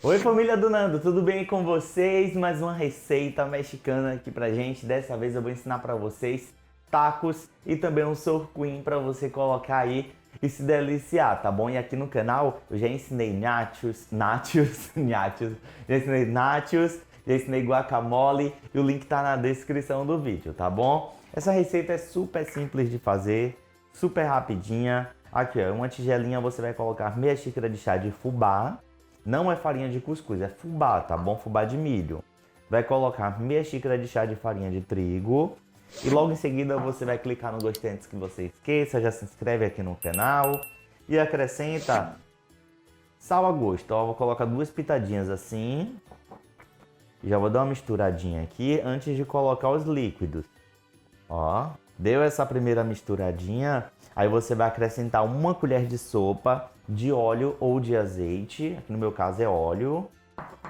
Oi família do Nando, tudo bem com vocês? Mais uma receita mexicana aqui pra gente. Dessa vez eu vou ensinar pra vocês tacos e também um surquim pra você colocar aí e se deliciar, tá bom? E aqui no canal eu já ensinei nachos, já ensinei nachos, já ensinei guacamole e o link tá na descrição do vídeo, tá bom? Essa receita é super simples de fazer, super rapidinha. Aqui ó, uma tigelinha você vai colocar meia xícara de chá de fubá. Não é farinha de cuscuz, é fubá, tá bom? Fubá de milho. Vai colocar meia xícara de chá de farinha de trigo. E logo em seguida você vai clicar no gostei antes que você esqueça. Já se inscreve aqui no canal. E acrescenta sal a gosto. Ó, vou colocar 2 pitadinhas assim. Já vou dar uma misturadinha aqui antes de colocar os líquidos. Ó, deu essa primeira misturadinha. Aí você vai acrescentar 1 colher de sopa de óleo ou de azeite, aqui no meu caso é óleo.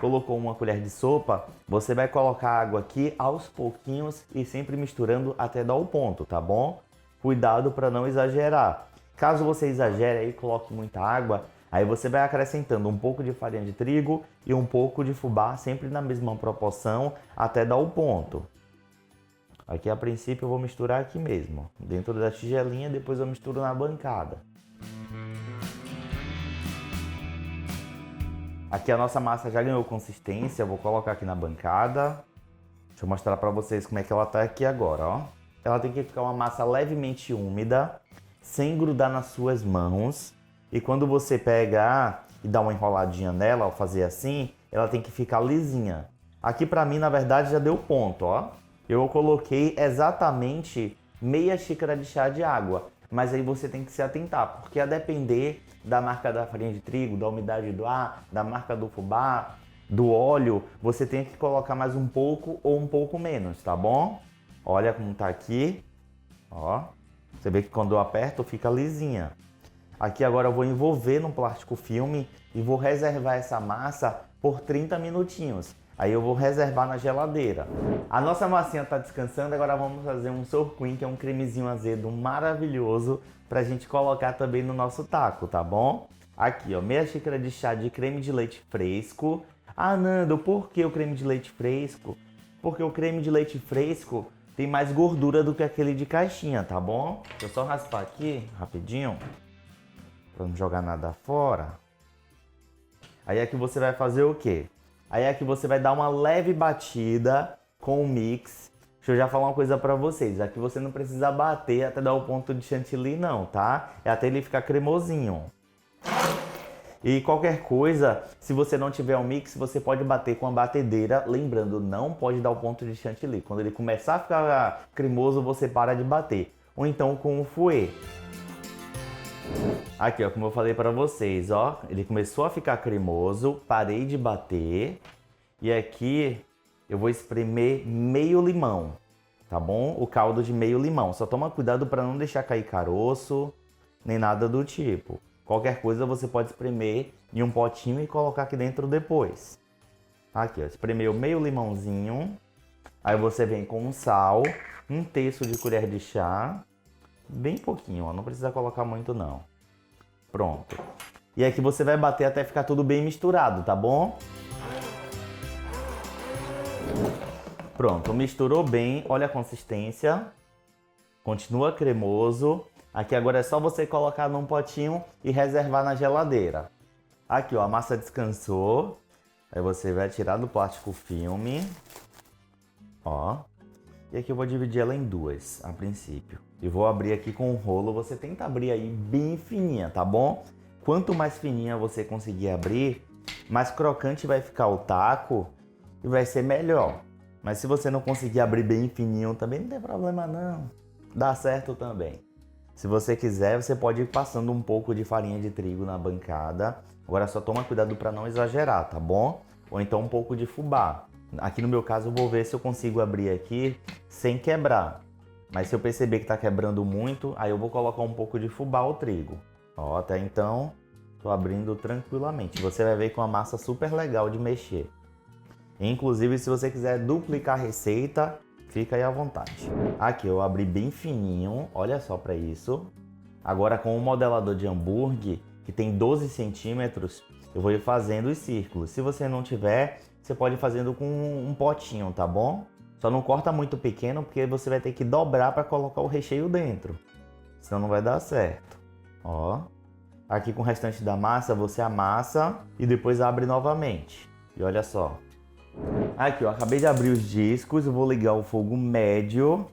Colocou 1 colher de sopa, você vai colocar água aqui aos pouquinhos e sempre misturando até dar o ponto, tá bom? Cuidado para não exagerar. Caso você exagere aí, coloque muita água, aí você vai acrescentando um pouco de farinha de trigo e um pouco de fubá, sempre na mesma proporção, até dar o ponto. Aqui a princípio eu vou misturar aqui mesmo, dentro da tigelinha, depois eu misturo na bancada. Aqui a nossa massa já ganhou consistência, eu vou colocar aqui na bancada. Deixa eu mostrar pra vocês como é que ela tá aqui agora, ó. Ela tem que ficar uma massa levemente úmida, sem grudar nas suas mãos. E quando você pegar e dar uma enroladinha nela, ao fazer assim, ela tem que ficar lisinha. Aqui pra mim, na verdade, já deu ponto, ó. Eu coloquei exatamente meia xícara de chá de água. Mas aí você tem que se atentar, porque a depender da marca da farinha de trigo, da umidade do ar, da marca do fubá, do óleo, você tem que colocar mais um pouco ou um pouco menos, tá bom? Olha como tá aqui, ó. Você vê que quando eu aperto fica lisinha. Aqui agora eu vou envolver no plástico filme e vou reservar essa massa por 30 minutinhos. Aí eu vou reservar na geladeira. A nossa massinha tá descansando, agora vamos fazer um surquim, que é um cremezinho azedo maravilhoso pra gente colocar também no nosso taco, tá bom? Aqui, ó, meia xícara de chá de creme de leite fresco. Ah, Nando, por que o creme de leite fresco? Porque o creme de leite fresco tem mais gordura do que aquele de caixinha, tá bom? Deixa eu só raspar aqui, rapidinho, pra não jogar nada fora. Aí aqui você vai fazer o quê? Aí aqui você vai dar uma leve batida com o mix. Deixa eu já falar uma coisa pra vocês. Aqui você não precisa bater até dar o ponto de chantilly não, tá? É até ele ficar cremosinho. E qualquer coisa, se você não tiver um mix, você pode bater com a batedeira. Lembrando, não pode dar o ponto de chantilly. Quando ele começar a ficar cremoso, você para de bater. Ou então com o fouet. Aqui, ó, como eu falei pra vocês, ó, ele começou a ficar cremoso, parei de bater e aqui eu vou espremer meio limão, tá bom? O caldo de meio limão. Só toma cuidado para não deixar cair caroço, nem nada do tipo. Qualquer coisa você pode espremer em um potinho e colocar aqui dentro depois. Aqui, ó, espremeu meio limãozinho. Aí você vem com sal, 1/3 de colher de chá. Bem pouquinho, ó, não precisa colocar muito não. Pronto. E aqui você vai bater até ficar tudo bem misturado, tá bom? Pronto, misturou bem, olha a consistência. Continua cremoso. Aqui agora é só você colocar num potinho e reservar na geladeira. Aqui, ó, a massa descansou. Aí você vai tirar do plástico filme. Ó. E aqui eu vou dividir ela em 2, a princípio. E vou abrir aqui com um rolo, você tenta abrir aí bem fininha, tá bom? Quanto mais fininha você conseguir abrir, mais crocante vai ficar o taco e vai ser melhor. Mas se você não conseguir abrir bem fininho também não tem problema não, dá certo também. Se você quiser, você pode ir passando um pouco de farinha de trigo na bancada. Agora só toma cuidado para não exagerar, tá bom? Ou então um pouco de fubá. Aqui no meu caso eu vou ver se eu consigo abrir aqui sem quebrar. Mas se eu perceber que tá quebrando muito, aí eu vou colocar um pouco de fubá ou trigo. Ó, até então tô abrindo tranquilamente. Você vai ver com uma massa super legal de mexer. Inclusive se você quiser duplicar a receita, fica aí à vontade. Aqui eu abri bem fininho, olha só para isso. Agora com o modelador de hambúrguer, que tem 12 centímetros, eu vou ir fazendo os círculos. Se você não tiver, você pode ir fazendo com um potinho, tá bom? Só não corta muito pequeno, porque você vai ter que dobrar para colocar o recheio dentro. Senão não vai dar certo. Ó. Aqui com o restante da massa, você amassa e depois abre novamente. E olha só. Aqui, ó, acabei de abrir os discos, eu vou ligar o fogo médio,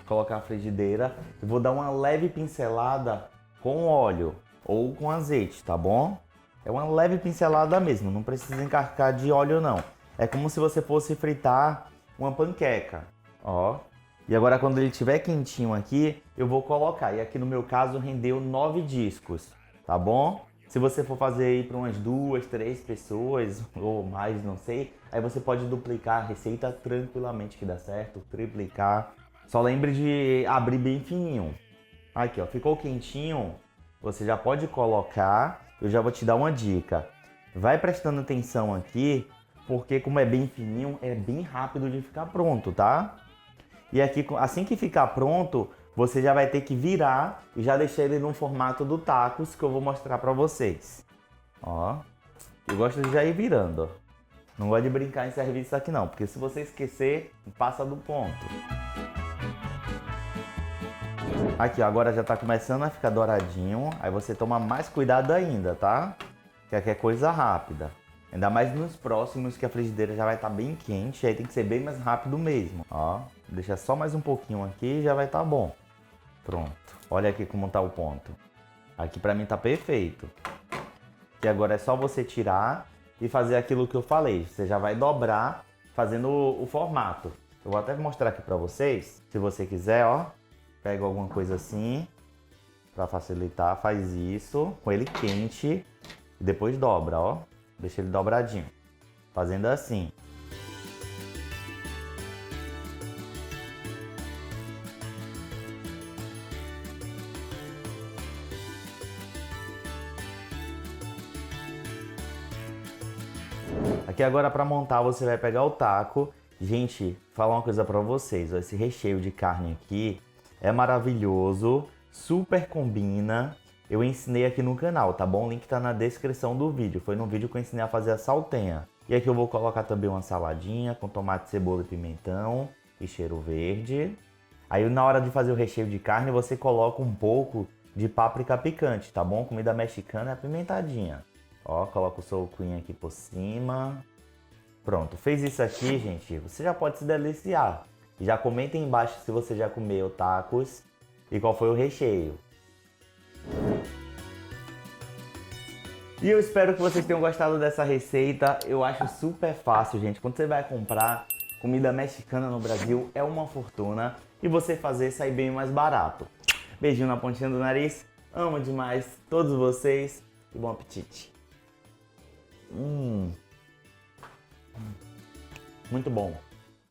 colocar a frigideira e vou dar uma leve pincelada com óleo ou com azeite, tá bom? É uma leve pincelada mesmo, não precisa encharcar de óleo não. É como se você fosse fritar uma panqueca, ó. E agora quando ele estiver quentinho aqui, eu vou colocar. E aqui no meu caso rendeu 9 discos, tá bom? Se você for fazer aí para umas 2, 3 pessoas ou mais, não sei, aí você pode duplicar a receita tranquilamente que dá certo, triplicar. Só lembre de abrir bem fininho. Aqui, ó, ficou quentinho, você já pode colocar. Eu já vou te dar uma dica. Vai prestando atenção aqui, porque como é bem fininho, é bem rápido de ficar pronto, tá? E aqui, assim que ficar pronto, você já vai ter que virar e já deixar ele no formato do tacos que eu vou mostrar pra vocês. Ó, eu gosto de já ir virando, ó. Não gosto de brincar em servir isso aqui não, porque se você esquecer, passa do ponto. Aqui, ó, agora já tá começando a ficar douradinho, aí você toma mais cuidado ainda, tá? Que aqui é coisa rápida. Ainda mais nos próximos que a frigideira já vai estar bem quente, aí tem que ser bem mais rápido mesmo. Ó, deixa só mais um pouquinho aqui e já vai estar bom. Pronto, olha aqui como tá o ponto. Aqui pra mim tá perfeito. E agora é só você tirar e fazer aquilo que eu falei. Você já vai dobrar fazendo o formato. Eu vou até mostrar aqui pra vocês, se você quiser, ó. Pega alguma coisa assim, pra facilitar, faz isso, com ele quente e depois dobra, ó. Deixa ele dobradinho, fazendo assim. Aqui agora para montar você vai pegar o taco. Gente, falar uma coisa para vocês, ó, esse recheio de carne aqui é maravilhoso, super combina. Eu ensinei aqui no canal, tá bom? O link tá na descrição do vídeo. Foi no vídeo que eu ensinei a fazer a saltenha. E aqui eu vou colocar também uma saladinha com tomate, cebola e pimentão e cheiro verde. Aí na hora de fazer o recheio de carne, você coloca um pouco de páprica picante, tá bom? Comida mexicana é apimentadinha. Ó, coloca o suquinho aqui por cima. Pronto, fez isso aqui, gente, você já pode se deliciar. Já comenta aí embaixo se você já comeu tacos e qual foi o recheio. E eu espero que vocês tenham gostado dessa receita. Eu acho super fácil, gente. Quando você vai comprar comida mexicana no Brasil, é uma fortuna. E você fazer sai bem mais barato. Beijinho na pontinha do nariz. Amo demais todos vocês. E bom apetite. Muito bom.